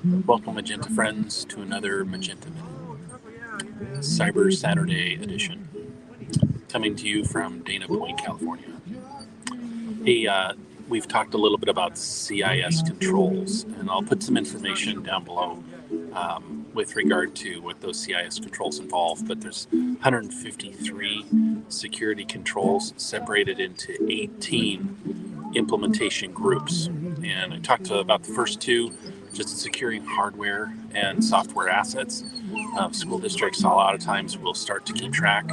Welcome, Magenta friends, to another Magenta Cyber Saturday edition, coming to you from Dana Point, California. Hey, we've talked a little bit about CIS controls, and I'll put some information down below with regard to what those CIS controls involve. But there's 153 security controls separated into 18 implementation groups. And I talked about the first two, just securing hardware and software assets. School districts a lot of times will start to keep track,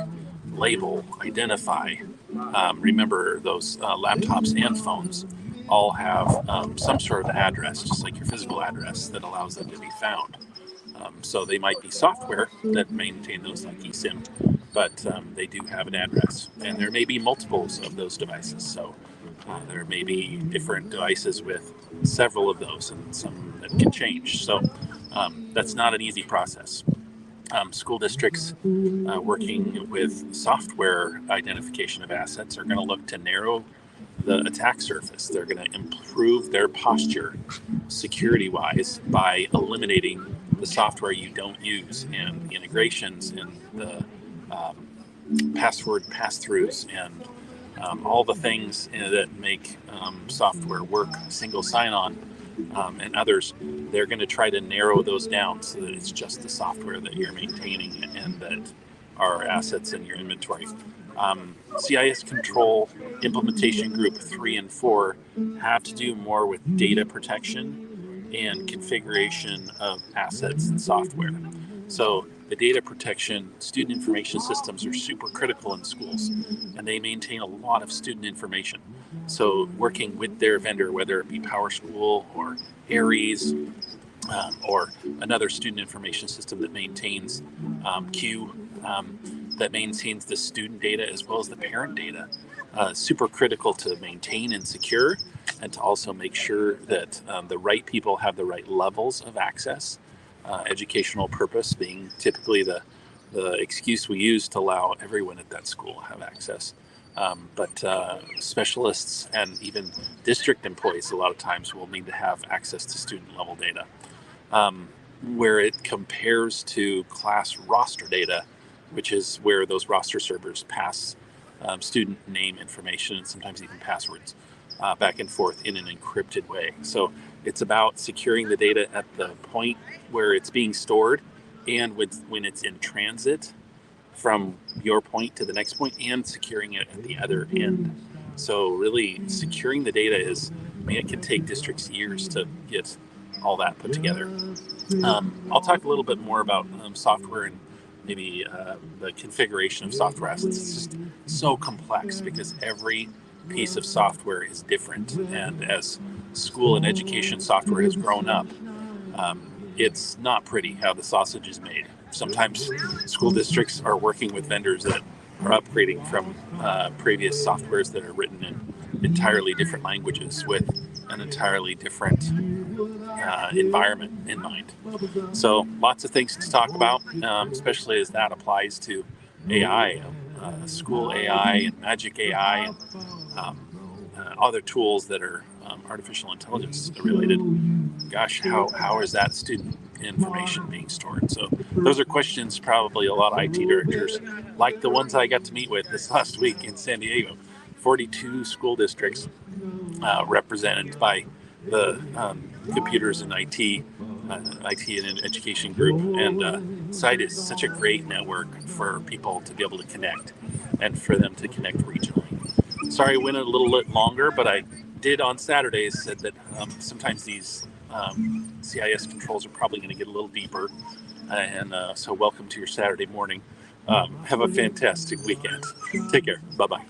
label, identify. Remember, those laptops and phones all have some sort of address, just like your physical address, that allows them to be found. So they might be software that maintain those, like eSIM, but they do have an address. And there may be multiples of those devices. So there may be different devices with several of those, and some that can change. So that's not an easy process. School districts working with software identification of assets are going to look to narrow the attack surface. They're going to improve their posture security-wise by eliminating the software you don't use and the integrations and the password pass-throughs and all the things that make software work, single sign-on, and others. They're going to try to narrow those down so that it's just the software that you're maintaining and that are assets in your inventory. CIS control implementation group 3 and 4 have to do more with data protection and configuration of assets and software. So the data protection, student information systems are super critical in schools, and they maintain a lot of student information. So working with their vendor, whether it be PowerSchool or Aries or another student information system that maintains Q, that maintains the student data as well as the parent data, super critical to maintain and secure, and to also make sure that the right people have the right levels of access. Educational purpose being typically the excuse we use to allow everyone at that school have access. But specialists and even district employees a lot of times will need to have access to student level data. Where it compares to class roster data, which is where those roster servers pass student name information and sometimes even passwords back and forth in an encrypted way. So it's about securing the data at the point where it's being stored and when it's in transit from your point to the next point, and securing it at the other end. So really securing the data it can take districts years to get all that put together. I'll talk a little bit more about software and maybe the configuration of software assets. It's just so complex because every piece of software is different, and as school and education software has grown up, it's not pretty how the sausage is made. Sometimes school districts are working with vendors that are upgrading from previous softwares that are written in entirely different languages with an entirely different environment in mind. So lots of things to talk about, especially as that applies to AI, school AI and magic AI, and other tools that are artificial intelligence related. Gosh, how is that student information being stored? So those are questions probably a lot of IT directors, like the ones I got to meet with this last week in San Diego. 42 school districts represented by the computers and IT and education group. And SITE is such a great network for people to be able to connect and for them to connect regionally. Sorry, I went a little bit longer, but I did on Saturdays said that sometimes these CIS controls are probably going to get a little deeper. And so welcome to your Saturday morning. Have a fantastic weekend. Take care. Bye-bye.